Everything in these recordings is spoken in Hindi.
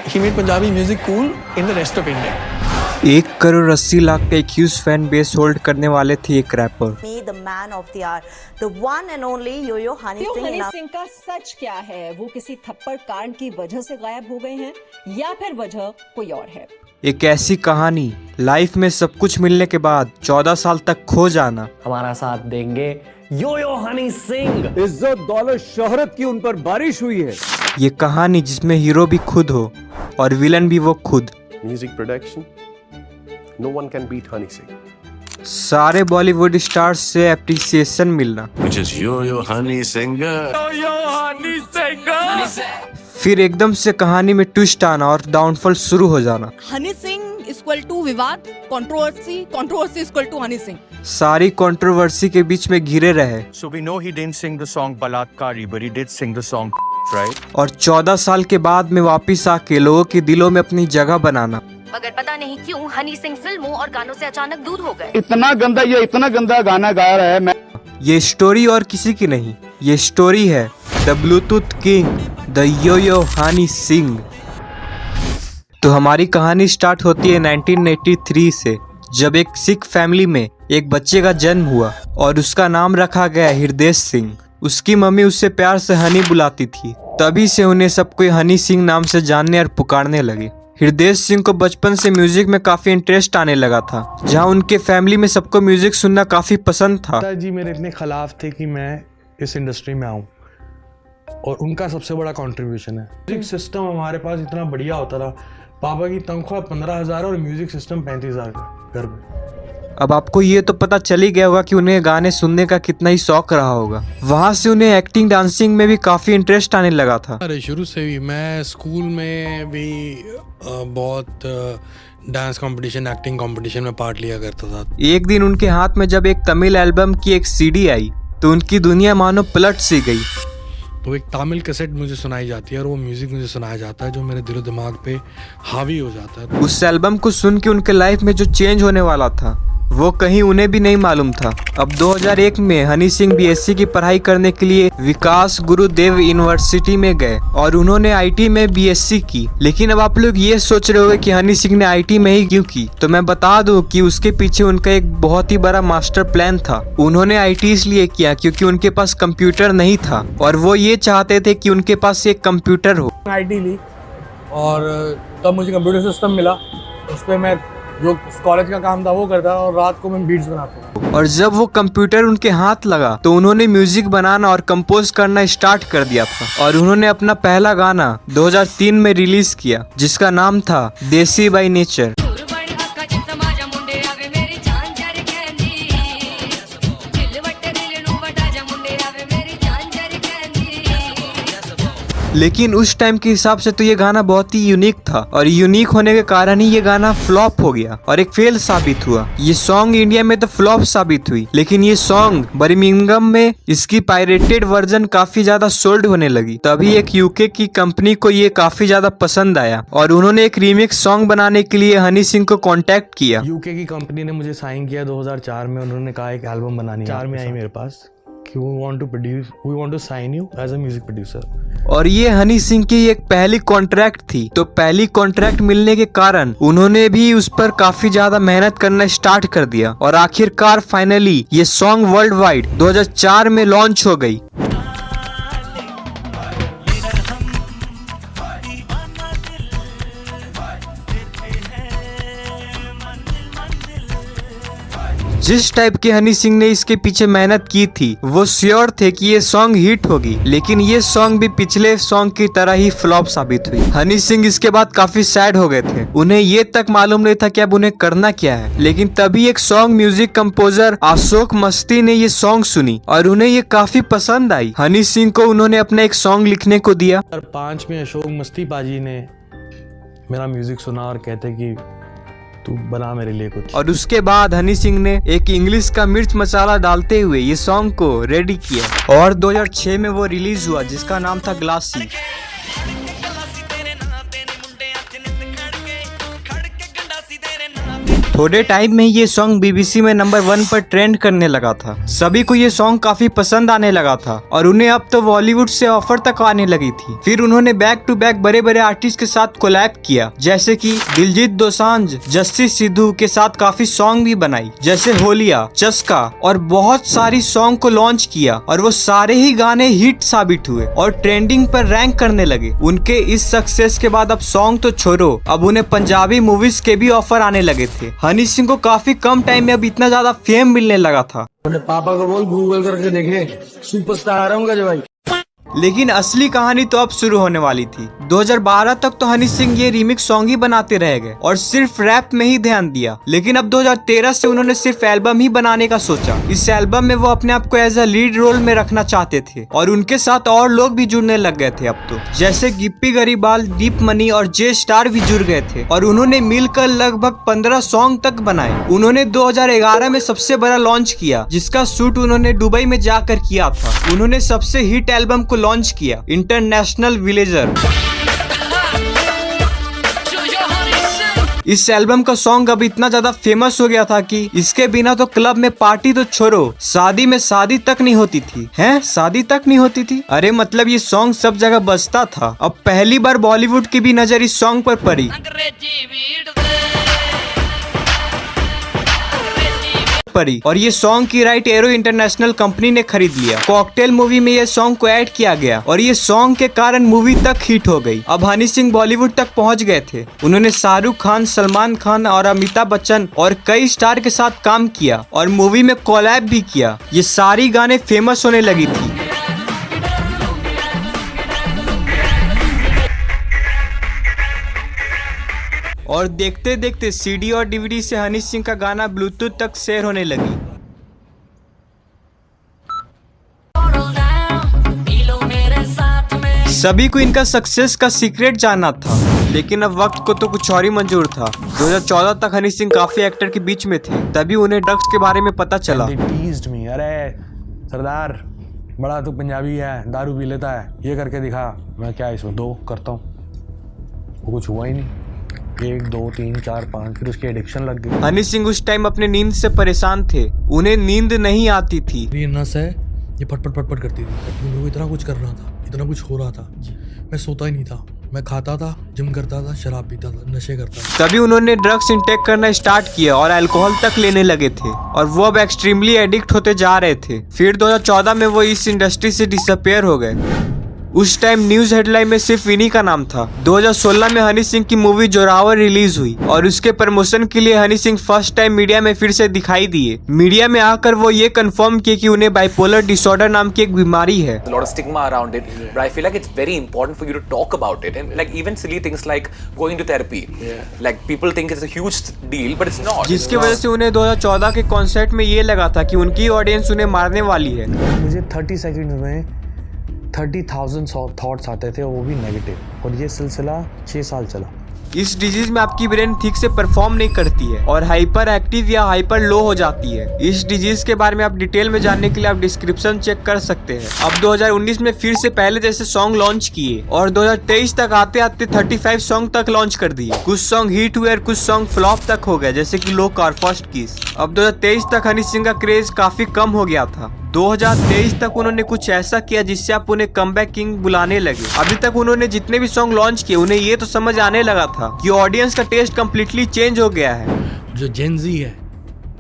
he made Punjabi music cool in the rest of India. 1,80,00,000 का एक ह्यूज फैन बेस होल्ड करने वाले थे एक wrapper. The man of the hour, the one and only Yo-Yo Honey Singh. Honey Singh का सच क्या है? वो किसी थप्पड़ कांड की वजह से गायब हो गए हैं या फिर वजह कोई और है? एक ऐसी कहानी, लाइफ में सब कुछ मिलने के बाद 14 साल तक खो जाना। हमारा साथ देंगे यो हनी सिंह। इज्जत दौलत शोहरत की उन पर बारिश हुई है। ये कहानी जिसमें हीरो भी खुद हो और विलन भी वो खुद। Music production, no one can beat Honey Singh. सारे बॉलीवुड स्टार्स से एप्रिसिएशन मिलना, Which is Yo Honey Singer. फिर एकदम से कहानी में ट्विस्ट आना और डाउनफॉल शुरू हो जाना। हनी सिंह इक्वल टू विवाद, controversy equal to Honey Singh. सारी कंट्रोवर्सी के बीच में घिरे रहे। So we know he didn't sing the song Balatkari, but he did sing the song, right? और 14 साल के बाद में वापिस आके लोगों के दिलों में अपनी जगह बनाना। मगर पता नहीं क्यों हनी सिंह फिल्मों और गानों से अचानक दूर हो गए। इतना गंदा गाना गा रहा है। मैं ये स्टोरी और किसी की नहीं, ये स्टोरी है द ब्लूटूथ किंग, द यो हनी सिंह। तो हमारी कहानी स्टार्ट होती है 1983 से, जब एक सिख फैमिली में एक बच्चे का जन्म हुआ और उसका नाम रखा गया हृदय सिंह। उसकी मम्मी उससे प्यार से हनी बुलाती थी, तभी से उन्हें सब कोई हनी सिंह नाम से जानने और पुकारने लगे। हृदय सिंह को बचपन से म्यूजिक में काफी इंटरेस्ट आने लगा था, जहां उनके फैमिली में सबको म्यूजिक सुनना काफी पसंद था। पिताजी मेरे इतने खिलाफ थे कि मैं इस इंडस्ट्री में आऊं, और उनका सबसे बड़ा कंट्रीब्यूशन है। म्यूजिक सिस्टम हमारे पास इतना बढ़िया होता था। पापा की तनख्वाह 15,000 और म्यूजिक सिस्टम 35,000 का घर में। अब आपको ये तो पता चल ही गया होगा कि उन्हें गाने सुनने का कितना ही शौक रहा होगा। वहाँ से उन्हें एक्टिंग डांसिंग में भी काफी इंटरेस्ट आने लगा था। अरे शुरू से भी मैं स्कूल में भी बहुत डांस कंपटीशन, एक्टिंग कंपटीशन में पार्ट लिया करता था। एक दिन उनके हाथ में जब एक तमिल एल्बम की एक सीडी आई तो उनकी दुनिया मानो पलट सी गई। तो एक तमिल कैसेट मुझे सुनाई जाती है और वो म्यूजिक मुझे सुनाया जाता है जो मेरे दिलो दिमाग पे हावी हो जाता है। उस एल्बम को सुन के उनके लाइफ में जो चेंज होने वाला था वो कहीं उन्हें भी नहीं मालूम था। अब 2001 में हनी सिंह बीएससी की पढ़ाई करने के लिए विकास गुरुदेव यूनिवर्सिटी में गए और उन्होंने आईटी में बीएससी की। लेकिन अब आप लोग ये सोच रहे होंगे कि हनी सिंह ने आईटी में ही क्यों की, तो मैं बता दूं कि उसके पीछे उनका एक बहुत ही बड़ा मास्टर प्लान था। उन्होंने आईटी इसलिए किया क्योंकि उनके पास कंप्यूटर नहीं था और वो ये चाहते थे कि उनके पास एक कंप्यूटर हो। आईटी ली और तब मुझे कंप्यूटर सिस्टम मिला, उस पर मैं जो कॉलेज का काम था वो करता और रात को मैं बीट्स बनाता। और जब वो कंप्यूटर उनके हाथ लगा तो उन्होंने म्यूजिक बनाना और कंपोज करना स्टार्ट कर दिया था। और उन्होंने अपना पहला गाना 2003 में रिलीज किया जिसका नाम था देसी बाई नेचर। लेकिन उस टाइम के हिसाब से तो ये गाना बहुत ही यूनिक था और यूनिक होने के कारण ही ये गाना फ्लॉप हो गया और एक फेल साबित हुआ। ये सॉन्ग इंडिया में तो फ्लॉप साबित हुई, लेकिन ये सॉन्ग बर्मिंघम में इसकी पायरेटेड वर्जन काफी ज्यादा सोल्ड होने लगी। तभी एक यूके की कंपनी को ये काफी ज्यादा पसंद आया और उन्होंने एक रीमिक्स सॉन्ग बनाने के लिए हनी सिंह को कॉन्टेक्ट किया। यूके की कंपनी ने मुझे साइन किया 2004 में। उन्होंने कहा एक एल्बम बनानी है। 4 में आई मेरे पास कि we want to sign you as a music producer। और ये हनी सिंह की एक पहली कॉन्ट्रैक्ट थी, तो पहली कॉन्ट्रैक्ट मिलने के कारण उन्होंने भी उस पर काफी ज्यादा मेहनत करना स्टार्ट कर दिया और आखिरकार फाइनली ये सॉन्ग वर्ल्ड वाइड 2004 में लॉन्च हो गई। जिस टाइप के हनी सिंह ने इसके पीछे मेहनत की थी वो श्योर थे कि ये सॉन्ग हिट होगी, लेकिन ये सॉन्ग भी पिछले सॉन्ग की तरह ही फ्लॉप साबित हुई। हनी सिंह इसके बाद काफी सैड हो गए थे, उन्हें ये तक मालूम नहीं था कि अब उन्हें करना क्या है। लेकिन तभी एक सॉन्ग म्यूजिक कंपोजर अशोक मस्ती ने ये सॉन्ग सुनी और उन्हें ये काफी पसंद आई। हनी सिंह को उन्होंने अपना एक सॉन्ग लिखने को दिया। 2005 में अशोक मस्ती पाजी ने मेरा म्यूजिक सुना और कहते कि तू बना मेरे लिए कुछ। और उसके बाद हनी सिंह ने एक इंग्लिश का मिर्च मसाला डालते हुए ये सॉन्ग को रेडी किया और 2006 में वो रिलीज हुआ जिसका नाम था ग्लासी। थोड़े टाइम में ये सॉन्ग बीबीसी में नंबर 1 पर ट्रेंड करने लगा था। सभी को ये सॉन्ग काफी पसंद आने लगा था और उन्हें अब तो बॉलीवुड से ऑफर तक आने लगी थी। फिर उन्होंने बैक टू बैक बड़े बड़े आर्टिस्ट के साथ कोलैब किया, जैसे कि दिलजीत दोसांझ, जस्टिस सिद्धू के साथ काफी सॉन्ग भी बनाई, जैसे होलिया, चस्का और बहुत सारी सॉन्ग को लॉन्च किया और वो सारे ही गाने हिट साबित हुए और ट्रेंडिंग पर रैंक करने लगे। उनके इस सक्सेस के बाद अब सॉन्ग तो छोड़ो, अब उन्हें पंजाबी मूवीज के भी ऑफर आने लगे थे। हनी सिंह को काफी कम टाइम में अब इतना ज्यादा फेम मिलने लगा था। पापा को बोल गूगल करके देखे, सुपरस्टार होगा जो भाई। लेकिन असली कहानी तो अब शुरू होने वाली थी। 2012 तक तो हनी सिंह ये रीमिक्स सॉन्ग ही बनाते रह गए और सिर्फ रैप में ही ध्यान दिया, लेकिन अब 2013 से उन्होंने सिर्फ एल्बम ही बनाने का सोचा। इस एल्बम में वो अपने आप को एज अ लीड रोल में रखना चाहते थे और उनके साथ और लोग भी जुड़ने लग गए थे अब तो, जैसे गिप्पी गरीबाल, दीप मनी और जे स्टार भी जुड़ गए थे और उन्होंने मिलकर लगभग 15 सॉन्ग तक बनाए। उन्होंने 2011 में सबसे बड़ा लॉन्च किया, जिसका शूट उन्होंने दुबई में जाकर किया था। उन्होंने सबसे हिट एल्बम को लॉन्च किया, इंटरनेशनल विलेजर। इस एल्बम का सॉन्ग अब इतना ज्यादा फेमस हो गया था कि इसके बिना तो क्लब में पार्टी तो छोड़ो, शादी में शादी तक नहीं होती थी। हैं, शादी तक नहीं होती थी? अरे मतलब ये सॉन्ग सब जगह बजता था। अब पहली बार बॉलीवुड की भी नजर इस सॉन्ग पर पड़ी और ये सॉन्ग की राइट एरो इंटरनेशनल कंपनी ने खरीद लिया। कॉकटेल मूवी में ये सॉन्ग को ऐड किया गया और ये सॉन्ग के कारण मूवी तक हिट हो गई। अब हनी सिंह बॉलीवुड तक पहुंच गए थे। उन्होंने शाहरुख खान, सलमान खान और अमिताभ बच्चन और कई स्टार के साथ काम किया और मूवी में कोलैब भी किया। ये सारी गाने फेमस होने लगी थी। और देखते देखते सीडी और डीवीडी से हनी सिंह का गाना ब्लूटूथ तक शेयर होने लगी। सभी को इनका सक्सेस का सीक्रेट जानना था, लेकिन अब वक्त को तो कुछ और ही मंजूर था। 2014 तक हनी सिंह काफी एक्टर के बीच में थे, तभी उन्हें ड्रग्स के बारे में पता चला। अरे सरदार, बड़ा तू पंजाबी है, दारू पी लेता है, ये करके दिखा। मैं क्या इसमें 2 करता हूँ, वो कुछ हुआ ही नहीं। 1 2 3 4 5, फिर उसकी एडिक्शन लग गई। हनी सिंह उस टाइम अपने नींद से परेशान थे, उन्हें नींद नहीं आती थी। ये नस है, ये पट करती थी। मेरे को इतना कुछ कर रहा था, इतना कुछ हो रहा था, मैं सोता ही नहीं था। मैं खाता था, जिम करता था, शराब पीता था, नशे करता था। तभी उन्होंने ड्रग्स इंटेक करना स्टार्ट किया और अल्कोहल तक लेने लगे थे और वो अब एक्सट्रीमली एडिक्ट होते जा रहे थे। फिर 2014 में वो इस इंडस्ट्री से डिसअपियर हो गए। उस टाइम न्यूज हेडलाइन में सिर्फ इन्हीं का नाम था। 2016 में हनी सिंह की मूवी जोरावर रिलीज हुई और उसके प्रमोशन के लिए Honey Singh first time media में फिर से दिखाई दिए। मीडिया में आकर वो ये कंफर्म किए कि उन्हें बाइपोलर डिसऑर्डर नाम की एक बीमारी है। A lot of stigma around it, but I feel like it's very important for you to talk about it, and like even silly things like going to therapy. Like people think it's a huge deal, but it's not. जिसकी वजह से उन्हें 2014 के कॉन्सर्ट में ये लगा था कि उनकी ऑडियंस उन्हें मारने वाली है। मुझे 30 सेकंड में 30,000 थॉट्स आते थे, वो भी नेगेटिव, और ये सिलसिला 6 साल चला। इस डिजीज में आपकी ब्रेन ठीक से परफॉर्म नहीं करती है और हाइपर एक्टिव या हाइपर लो हो जाती है। इस डिजीज के बारे में आप डिटेल में जानने के लिए आप डिस्क्रिप्शन चेक कर सकते हैं। अब 2019 में फिर से पहले जैसे सॉन्ग लॉन्च किए और 2023 तक आते आते 35 सॉन्ग तक लॉन्च कर दिए। कुछ सॉन्ग हिट हुए और कुछ सॉन्ग फ्लॉप तक हो गए, जैसे कि लोक और फर्स्ट किस। अब 2023 तक हनी सिंह का क्रेज काफी कम हो गया था। 2023 तक उन्होंने कुछ ऐसा किया जिससे आप उन्हें कमबैक किंग बुलाने लगे। अभी तक उन्होंने जितने भी सॉन्ग लॉन्च किए, उन्हें ये तो समझ आने लगा था कि ऑडियंस का टेस्ट कम्प्लीटली चेंज हो गया है। जो जेन ज़ी है,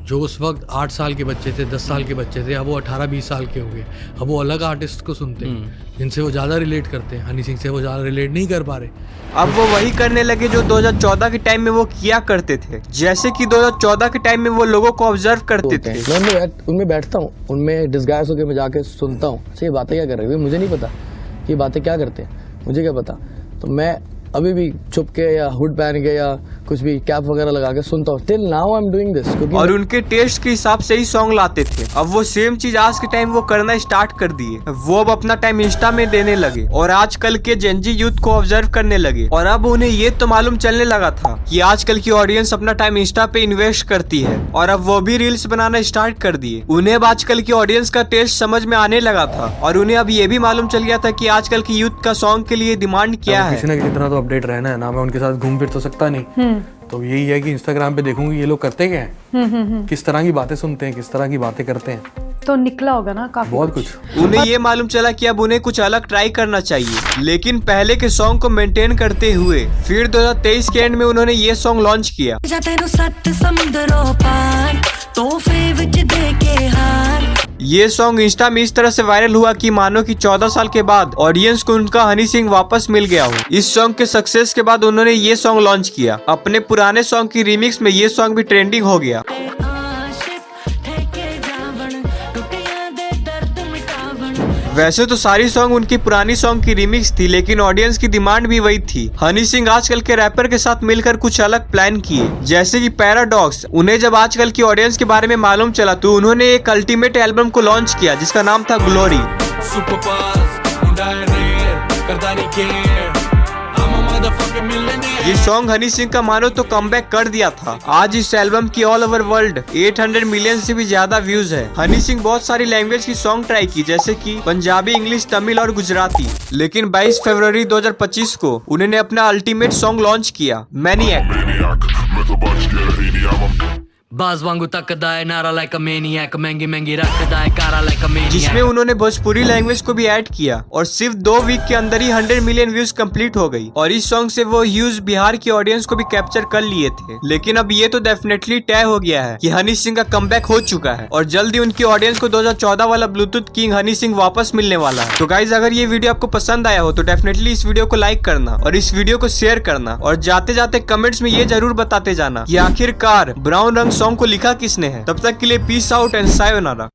जो उस वक्त 8 साल के बच्चे थे, 10 साल के बच्चे थे, अब वो 18-20 साल के हो गए। अब वो अलग आर्टिस्ट को सुनते हैं जिनसे वो ज़्यादा रिलेट करते हैं। हनी सिंह से वो ज़्यादा रिलेट नहीं कर पा रहे। अब वो वही करने लगे जो 2014 के टाइम में वो किया करते थे, जैसे कि 2014 के टाइम में वो लोगों को ऑब्जर्व करते थे। मैं उनमें बैठता हूँ, उनमें डिस्गाइज होकर मैं जाके सुनता हूँ, अच्छा ये बातें क्या कर रहे हैं, मुझे नहीं पता कि बातें क्या करते हैं, मुझे क्या पता। तो मैं अभी भी छुप के या हुड पहन के या कुछ भी कैप वगैरह लगा के सुनता हूँ। Till now I am doing this. और उनके टेस्ट के हिसाब से ही सॉन्ग लाते थे। अब वो सेम चीज आज के टाइम वो करना स्टार्ट कर दिए। वो अब अपना टाइम इंस्टा में देने लगे और आजकल के जेनजी यूथ को ऑब्जर्व करने लगे। और अब उन्हें ये तो मालूम चलने लगा था कि आजकल की ऑडियंस अपना टाइम इंस्टा पे इन्वेस्ट करती है और अब वो भी रील्स बनाना स्टार्ट कर दिए। उन्हें अब आजकल की ऑडियंस का टेस्ट समझ में आने लगा था और उन्हें अब ये भी मालूम चल गया था कि आजकल की यूथ का सॉन्ग के लिए डिमांड क्या है। किसी न किसी तरह तो अपडेट रहना है ना, मैं उनके साथ घूम फिर तो सकता नहीं। तो यही है कि इंस्टाग्राम पे देखूंगी ये लोग करते क्या है, किस तरह की बातें सुनते हैं, किस तरह की बातें करते हैं, तो निकला होगा ना काफी बहुत कुछ। उन्हें ये मालूम चला कि अब उन्हें कुछ अलग ट्राई करना चाहिए, लेकिन पहले के सॉन्ग को मेंटेन करते हुए फिर 2023 के एंड में उन्होंने ये सॉन्ग लॉन्च किया। ये सॉन्ग इंस्टा में इस तरह से वायरल हुआ कि मानो कि 14 साल के बाद ऑडियंस को उनका हनी सिंह वापस मिल गया हो। इस सॉन्ग के सक्सेस के बाद उन्होंने ये सॉन्ग लॉन्च किया। अपने पुराने सॉन्ग की रीमिक्स में ये सॉन्ग भी ट्रेंडिंग हो गया। वैसे तो सारी सॉन्ग उनकी पुरानी सॉन्ग की रीमिक्स थी, लेकिन ऑडियंस की डिमांड भी वही थी। हनी सिंह आजकल के रैपर के साथ मिलकर कुछ अलग प्लान किए, जैसे कि पैराडॉक्स। उन्हें जब आजकल की ऑडियंस के बारे में मालूम चला तो उन्होंने एक अल्टीमेट एल्बम को लॉन्च किया जिसका नाम था ग्लोरी। ये सॉन्ग हनी सिंह का मानो तो कमबैक कर दिया था। आज इस एल्बम की ऑल ओवर वर्ल्ड 800 मिलियन से भी ज्यादा व्यूज है। हनी सिंह बहुत सारी लैंग्वेज की सॉन्ग ट्राई की, जैसे कि पंजाबी, इंग्लिश, तमिल और गुजराती, लेकिन 22 फरवरी 2025 को उन्होंने अपना अल्टीमेट सॉन्ग लॉन्च किया, मैनिएक। बाज वांगू तकदा है नारा लाइक अ मैनिएक, महंगी महंगी रखदा है कारा लाइक अ मैनिएक, जिसमें उन्होंने भोजपुरी लैंग्वेज को भी ऐड किया और सिर्फ 2 वीक के अंदर ही 100 मिलियन व्यूज कंप्लीट हो गई। और इस सॉन्ग से वो ह्यूज बिहार की ऑडियंस को भी कैप्चर कर लिए थे। लेकिन अब ये तो डेफिनेटली तय हो गया है कि हनी सिंह का कमबैक हो चुका है और जल्दी उनकी ऑडियंस को 2014 वाला ब्लूटूथ किंग हनी सिंह वापस मिलने वाला है। तो गाइज, अगर ये वीडियो आपको पसंद आया हो तो डेफिनेटली इस वीडियो को लाइक करना और इस वीडियो को शेयर करना, और जाते जाते कमेंट्स में ये जरूर बताते जाना कि आखिरकार ब्राउन रंग सॉन्ग को लिखा किसने है। तब तक के लिए पीस आउट एंड सायोनारा।